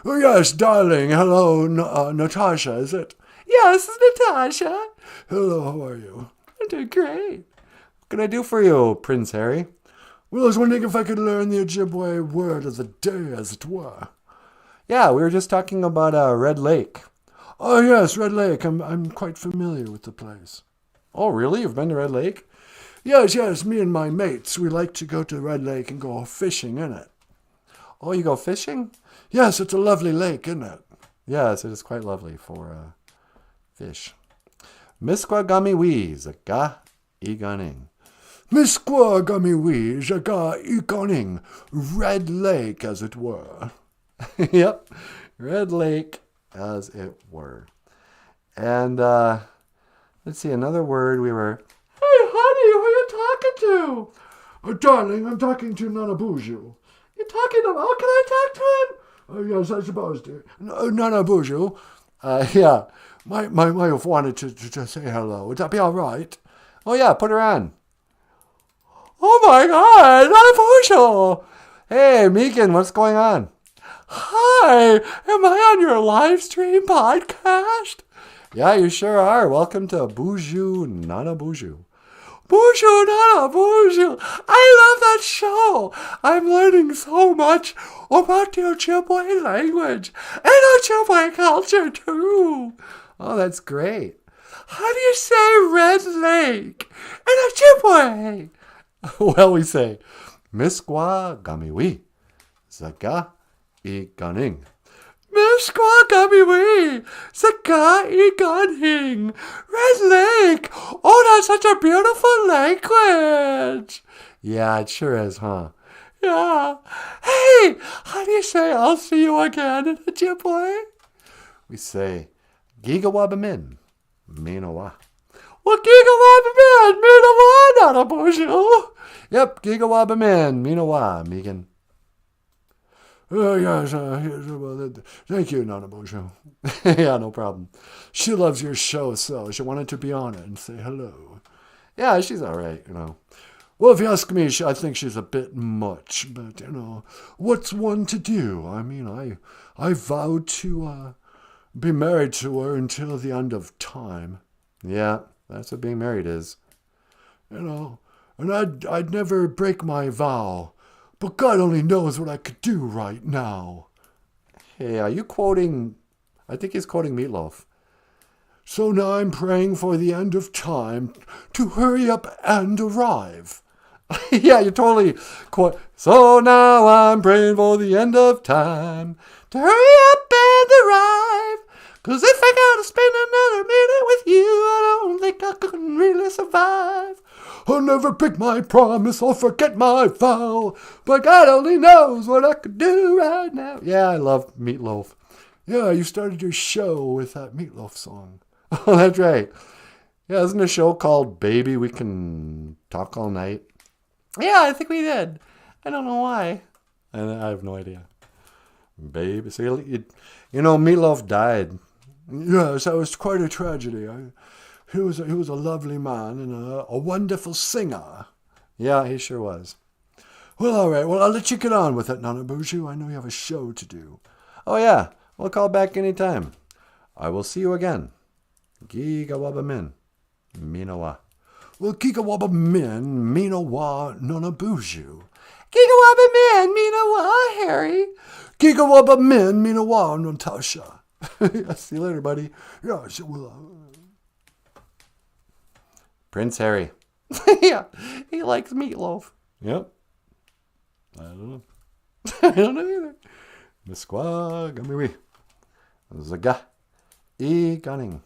Oh, yes, darling. Hello, Natasha, is it? Yeah, this is Natasha. Hello, how are you? I'm doing great. What can I do for you, Prince Harry? Well, I was wondering if I could learn the Ojibwe word of the day, as it were. Yeah, we were just talking about Red Lake. Oh, yes, Red Lake. I'm quite familiar with the place. Oh, really? You've been to Red Lake? Yes, me and my mates, we like to go to Red Lake and go fishing in it. Oh, you go fishing? Yes, it's a lovely lake, isn't it? Yes, it is quite lovely for fish. Misquagamiwi, Zaka Iganing. Misquagamiwi, Zaka Ikoning. Red Lake, as it were. Yep, Red Lake, as it were. And let's see, another word we were... Hey, honey, who are you talking to? Darling, I'm talking to Nanaboozhoo. You're talking about? Can I talk to him? Oh, yes, I suppose, dear. Nanaboozhoo. Yeah. My wife wanted to say hello. Would that be all right? Oh, yeah, put her on. Oh, my God, Nanaboozhoo. Hey, Megan, what's going on? Hi, am I on your live stream podcast? Yeah, you sure are. Welcome to BOOZHOO NANABOOZHOO. BOOZHOO NANABOOZHOO. I love that show. I'm learning so much about the Ojibwe language and Ojibwe culture, too. Oh, that's great. How do you say Red Lake in Ojibwe? Well, we say, Misquagamiwi, Zaga Iganing. Misquagamiwi, Zaka Iganing, Red Lake. Oh, that's such a beautiful language. Yeah, it sure is, huh? Yeah. Hey, how do you say I'll see you again in Ojibwe? We say, Gigawabamin, Minawa. Well, Gigawabamin, Minawa, Nanaboozhoo. Yep, Gigawabamin, Minawa, Megan. Yes, well, thank you, Nanaboozhoo. Yeah, no problem. She loves your show, so she wanted to be on it and say hello. Yeah, she's all right, you know. Well, if you ask me, I think she's a bit much, but, you know, what's one to do? I mean, I vowed to be married to her until the end of time. Yeah, that's what being married is. You know, and I'd never break my vow, but God only knows what I could do right now. Hey, are you quoting... I think he's quoting Meatloaf. So now I'm praying for the end of time to hurry up and arrive. Yeah, you totally quote. So now I'm praying for the end of time to hurry up and arrive. 'Cause if I gotta spend another minute with you, I don't think I can really survive. I'll never break my promise or forget my vow, but God only knows what I could do right now. Yeah, I love Meatloaf. Yeah, you started your show with that Meatloaf song. Oh, that's right. Yeah, isn't a show called Baby We Can Talk All Night? Yeah, I think we did. I don't know why. And I have no idea. Baby, so you know, Meatloaf died. Yes, that was quite a tragedy. He was a lovely man and a wonderful singer. Yeah, he sure was. Well, all right. Well, I'll let you get on with it, Nanaboozhoo. I know you have a show to do. Oh, yeah. We'll call back anytime. I will see you again. Gigawabamin, Minawa. Well, Gigawabamin, Minawa, Nanaboozhoo. Gigawabamin, Minawa, Harry. Gigawabamin, Minawa, Natasha. See you later, buddy. Yeah, so, well, Prince Harry. Yeah, he likes meatloaf. Yep. I don't know. I don't know either. Misqua gamiwi. Zaga. E gunning.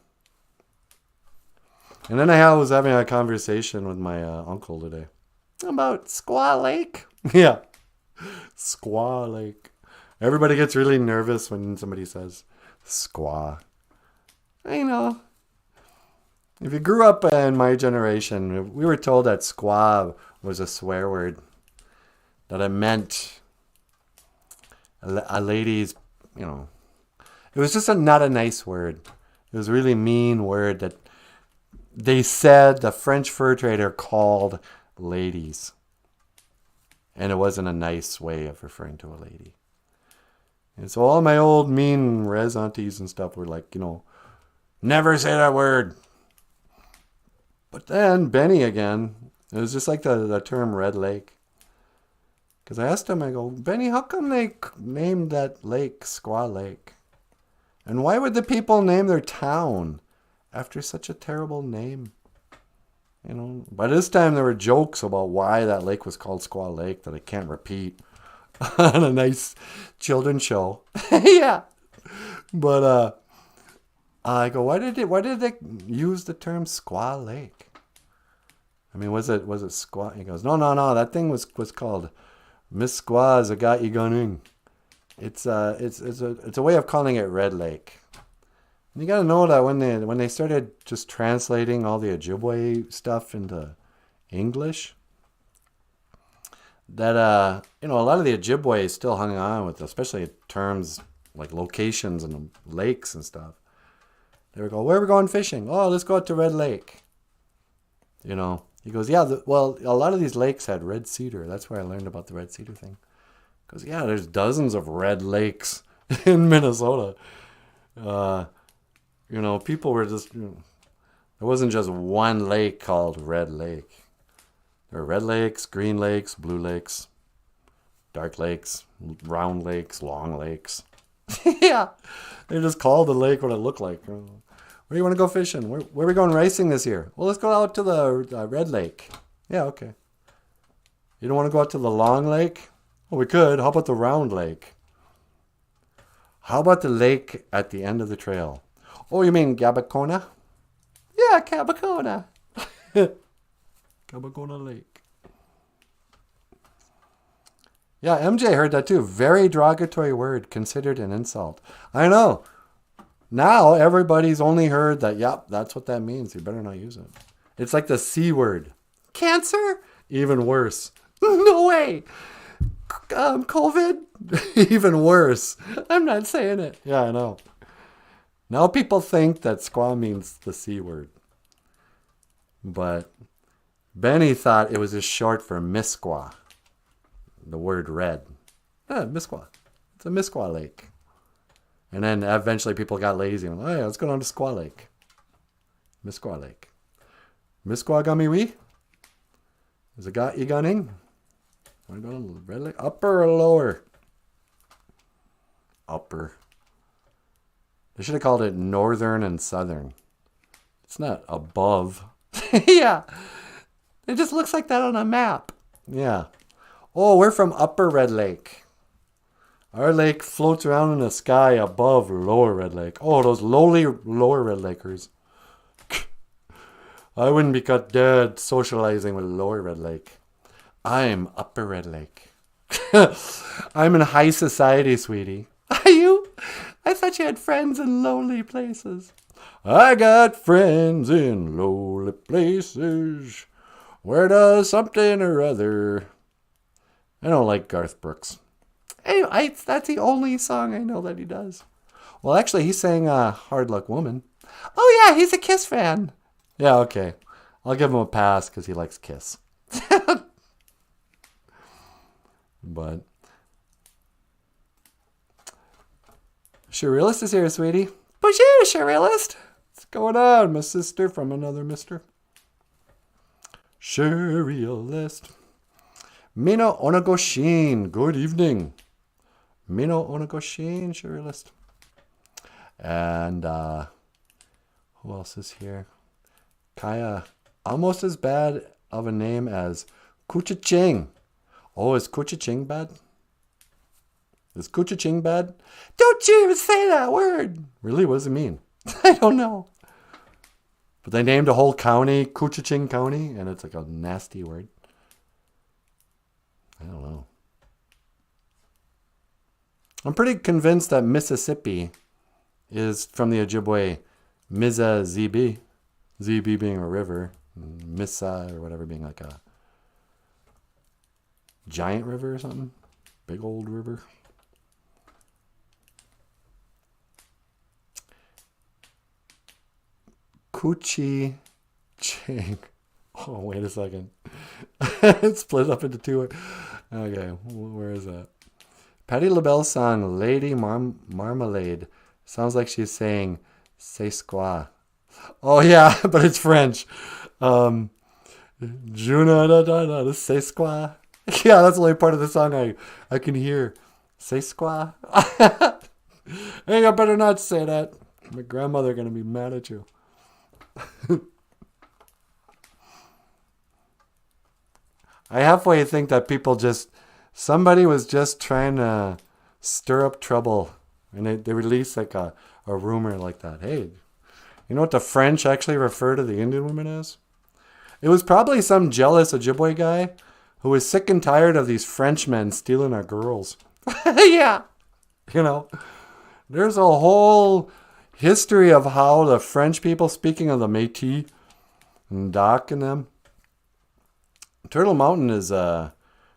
And then I was having a conversation with my uncle today. About Squaw Lake. Yeah. Squaw Lake. Everybody gets really nervous when somebody says squaw. I know. If you grew up in my generation, we were told that squaw was a swear word. That it meant a lady's, it was just not a nice word. It was a really mean word that they said the French fur trader called ladies. And it wasn't a nice way of referring to a lady. And so all my old mean res aunties and stuff were like, never say that word. But then Benny again, it was just like the term Red Lake. Because I asked him, I go, Benny, how come they named that lake Squaw Lake? And why would the people name their town after such a terrible name? By this time there were jokes about why that lake was called Squaw Lake that I can't repeat on a nice children's show. Yeah. But I go, why did they use the term Squaw Lake? I mean, was it Squaw? He goes, no, that thing was called Miss Squaw Zaga Iganing. It's a way of calling it Red Lake. And you got to know that when they started just translating all the Ojibwe stuff into English, that a lot of the Ojibwe still hung on with, especially terms like locations and lakes and stuff. They would go, where are we going fishing? Oh, let's go out to Red Lake. He goes, yeah, a lot of these lakes had red cedar. That's where I learned about the red cedar thing. He goes, yeah, there's dozens of red lakes in Minnesota. People were just, there wasn't just one lake called Red Lake. There were red lakes, green lakes, blue lakes, dark lakes, round lakes, long lakes. Yeah. They just called the lake what it looked like. Where do you want to go fishing? Where are we going racing this year? Well, let's go out to the Red Lake. Yeah, okay. You don't want to go out to the Long Lake? Well, we could. How about the Round Lake? How about the lake at the end of the trail? Oh, you mean Gabacona? Yeah, Cabacona. Gabacona Lake. Yeah, MJ heard that too. Very derogatory word, considered an insult. I know. Now everybody's only heard that, yep, that's what that means. You better not use it. It's like the C word. Cancer? Even worse. No way. COVID? Even worse. I'm not saying it. Yeah, I know. Now people think that squaw means the C word. But Benny thought it was just short for Misqua. The word red. Misqua. It's a Misqua Lake. And then eventually people got lazy and went, oh yeah, let's go down to Squaw Lake. Misqua Lake. Misqua Gamiwi? Is it got Iganing? Want to go to Red Lake? Upper or lower? Upper. They should have called it Northern and Southern. It's not above. Yeah. It just looks like that on a map. Yeah. Oh, we're from Upper Red Lake. Our lake floats around in the sky above Lower Red Lake. Oh, those lowly Lower Red Lakers. I wouldn't be cut dead socializing with Lower Red Lake. I'm Upper Red Lake. I'm in high society, sweetie. Are you? I thought you had friends in lonely places. I got friends in lowly places where does something or other. I don't like Garth Brooks. Anyway, that's the only song I know that he does. Well, actually, he sang Hard Luck Woman. Oh, yeah, he's a Kiss fan. Yeah, okay. I'll give him a pass because he likes Kiss. But Surrealist is here, sweetie. BOOZHOO, Surrealist. What's going on, my sister from another mister? Surrealist. Mino Onagoshin, good evening. Mino Onagoshin, Surrealist. And who else is here? Kaya almost as bad of a name as Kucha-ching. Oh, is Kucha-ching bad? Is Kucha-ching bad? Don't you even say that word. Really? What does it mean? I don't know. But they named a whole county Kucha-ching County, and it's like a nasty word. I don't know. I'm pretty convinced that Mississippi is from the Ojibwe Mississippi, ZB being a river, Missa or whatever being like a giant river or something. Big old river. Coochie Ching. Oh, wait a second. It's split up into two. Okay, where is that? Patti LaBelle's song Lady Marmalade sounds like she's saying C'est quoi. Oh yeah, but it's French. Juna da da da C'est quoi. Yeah, that's the only part of the song I can hear. C'est quoi. Hey, I better not say that. My grandmother gonna be mad at you. I halfway think that somebody was just trying to stir up trouble, and they released like a rumor like that. Hey, you know what the French actually refer to the Indian women as? It was probably some jealous Ojibwe guy who was sick and tired of these Frenchmen stealing our girls. Yeah. You know, there's a whole history of how the French people, speaking of the Métis and Doc and them, Turtle Mountain is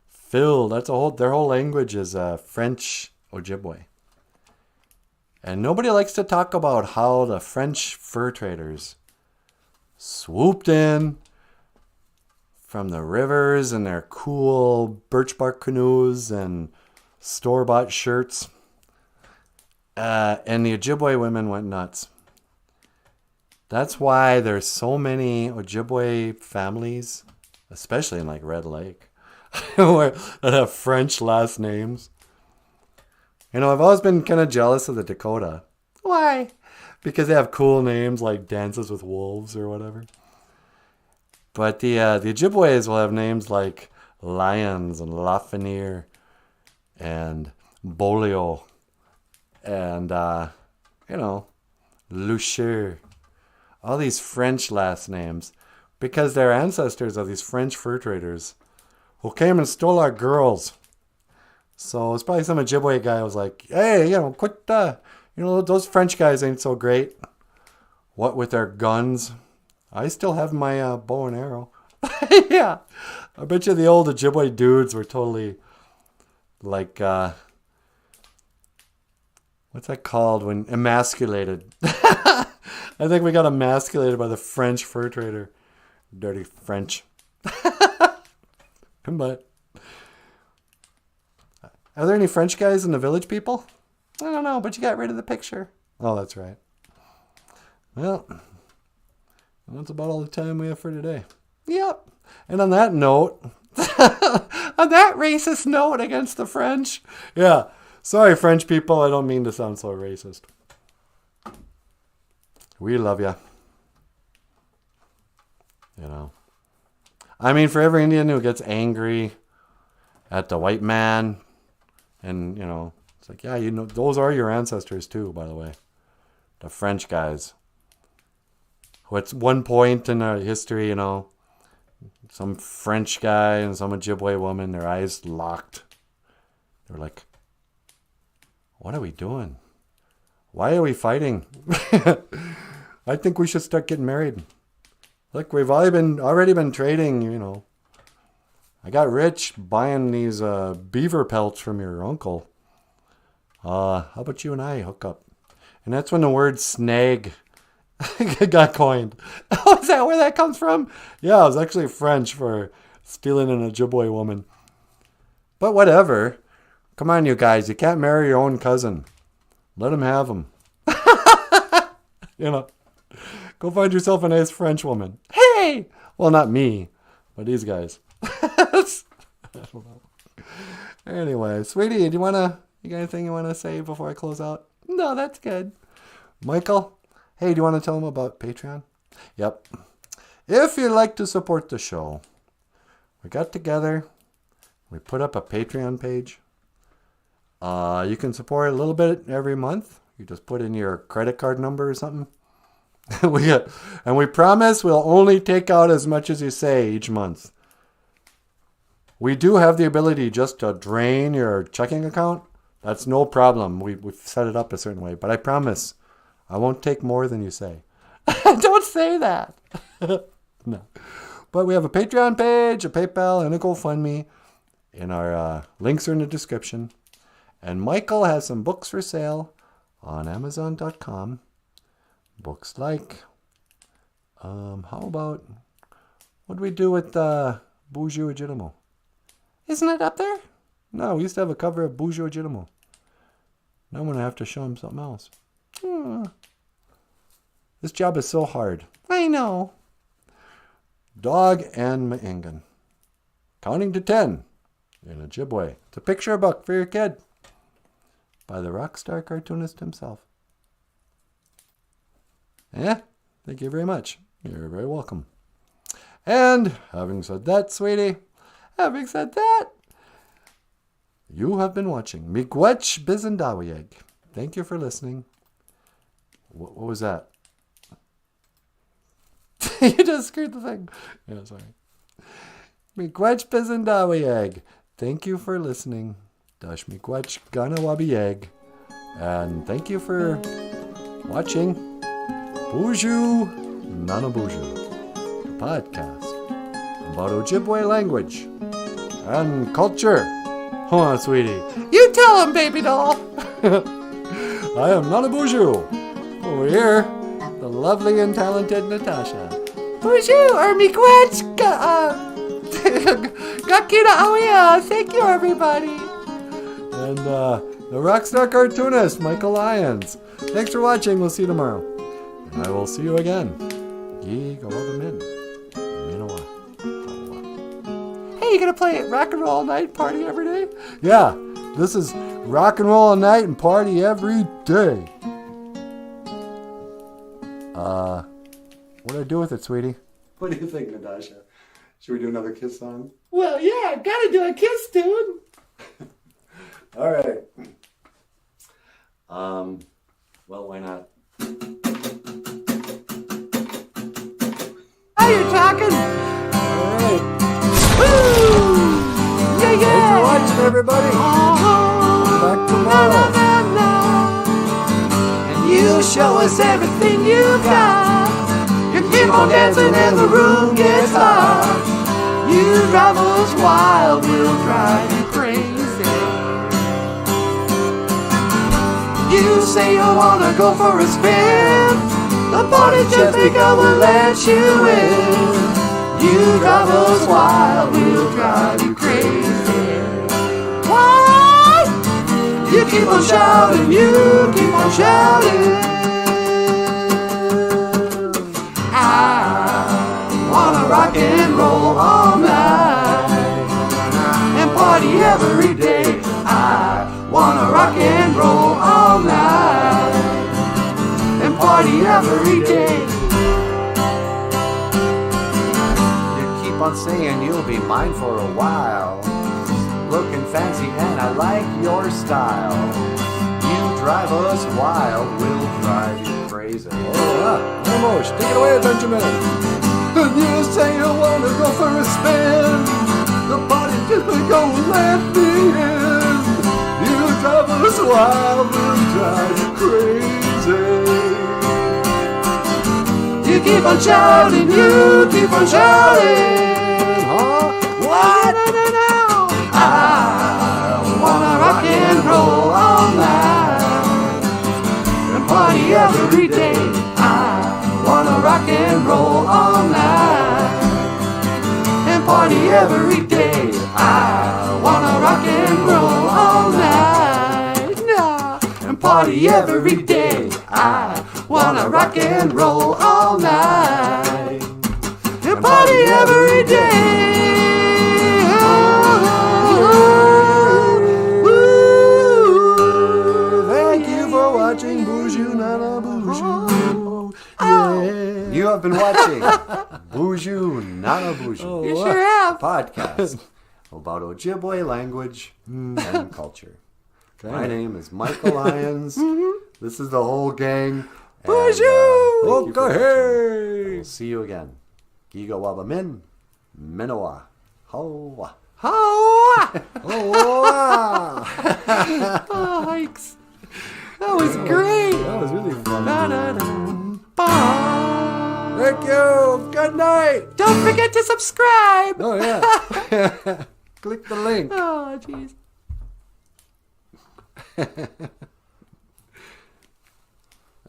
filled. Their whole language is French Ojibwe. And nobody likes to talk about how the French fur traders swooped in from the rivers in their cool birch bark canoes and store-bought shirts. And the Ojibwe women went nuts. That's why there's so many Ojibwe families, especially in like Red Lake, that have French last names. You know, I've always been kind of jealous of the Dakota. Why? Because they have cool names like Dances with Wolves or whatever. But the Ojibways will have names like Lyons and Lafreniere and Bolio and, Lucher. All these French last names. Because they're ancestors of these French fur traders who came and stole our girls. So it's probably some Ojibwe guy who was like, hey, quit those French guys ain't so great. What with their guns? I still have my bow and arrow. Yeah. I bet you the old Ojibwe dudes were totally like, what's that called when emasculated? I think we got emasculated by the French fur trader. Dirty French. But are there any French guys in the Village People? I don't know, but you got rid of the picture. Oh, that's right. Well, that's about all the time we have for today. Yep. And on that note, on that racist note against the French, yeah, sorry, French people, I don't mean to sound so racist. We love ya. I mean, for every Indian who gets angry at the white man, and, it's like, yeah, those are your ancestors too, by the way. The French guys. Who at one point in our history, some French guy and some Ojibwe woman, their eyes locked. They were like, what are we doing? Why are we fighting? I think we should start getting married. Look, we've already been trading, I got rich buying these beaver pelts from your uncle. How about you and I hook up? And that's when the word snag got coined. Oh, is that where that comes from? Yeah, it was actually French for stealing an Ojibwe woman. But whatever. Come on, you guys. You can't marry your own cousin. Let him have him. Go find yourself a nice French woman. Hey! Well, not me, but these guys. I don't know. Anyway, sweetie, you got anything you want to say before I close out? No, that's good. Michael, hey, do you want to tell them about Patreon? Yep. if you'd like to support the show, we got together. We put up a Patreon page. You can support a little bit every month. You just put in your credit card number or something. And we promise we'll only take out as much as you say each month. We do have the ability just to drain your checking account. That's no problem. We've set it up a certain way. But I promise I won't take more than you say. Don't say that. No. But we have a Patreon page, a PayPal, and a GoFundMe. And our links are in the description. And Michael has some books for sale on Amazon.com. Books like, how about, what do we do with BOOZHOO Legitimate? Isn't it up there? No, we used to have a cover of BOOZHOO Legitimate. Now I'm going to have to show him something else. This job is so hard. I know. Dog and Ma'ingan. Counting to 10 in Ojibwe. It's a picture book for your kid by the rock star cartoonist himself. Yeah, thank you very much. You're very welcome. And having said that, sweetie, having said that, you have been watching Miigwech Bizendawiyeg. Thank you for listening. What was that? You just screwed the thing. Yeah, sorry. Miigwech Bizendawiyeg. Thank you for listening. Dash Miigwech Ganawabiyeg. And thank you for watching BOOZHOO NANABOOZHOO, the podcast about Ojibwe language and culture. Hold on, sweetie. You tell him, baby doll. I am NANABOOZHOO. Over here, the lovely and talented Natasha. BOOZHOO or Miigwech Gakina Awea. Thank you, everybody. And the rockstar cartoonist, Michael Lyons. Thanks for watching. We'll see you tomorrow. And I will see you again. Ye go over min. Hey, you gonna play rock and roll all night, party every day? Yeah, this is rock and roll all night and party every day. What do I do with it, sweetie? What do you think, Natasha? Should we do another Kiss song? Well, yeah, gotta do a Kiss, dude. All right. Well, why not? Are you talking? All right. Woo! Yeah, yeah. Thanks for watching, everybody. Back tomorrow. And you show us everything you got. You keep on dancing and the room gets hot. You drive us wild, we'll drive you crazy. You say you wanna go for a spin. The party just begun, we'll let you in. You drive us wild, we'll drive you crazy. What? You keep on shouting, you keep on shouting. I wanna rock and roll all night and party every day. I wanna rock and roll all night and party every day. You keep on saying you'll be mine for a while. Looking fancy and I like your style. You drive us wild, we'll drive you crazy. Oh, Mosh, take it away, Benjamin. And you say you wanna go for a spin. The party just begun, let me in. You drive us wild, we'll drive you crazy. You keep on shouting, you keep on shouting. Huh? What? No. I wanna rock and roll all night and party every day. I wanna rock and roll all night and party every day. I wanna rock and roll all night, and party every day. I wanna rock and roll all night and party every day. Thank you for watching BOOZHOO NANABOOZHOO. Yeah. You have been watching BOOZHOO Nanaboozhoo. You sure have. Podcast about Ojibwe language and culture. My name is Michael Lyons. This is the whole gang. BOOZHOO! We'll see you again. Giga Waba Min, Minowa. Hoa. Oh, Hoa. oh, hikes. That was great. That was really fun. Bye. Thank you. Good night. Don't forget to subscribe. Oh, yeah. Click the link. Oh, jeez.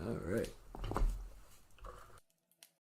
All right.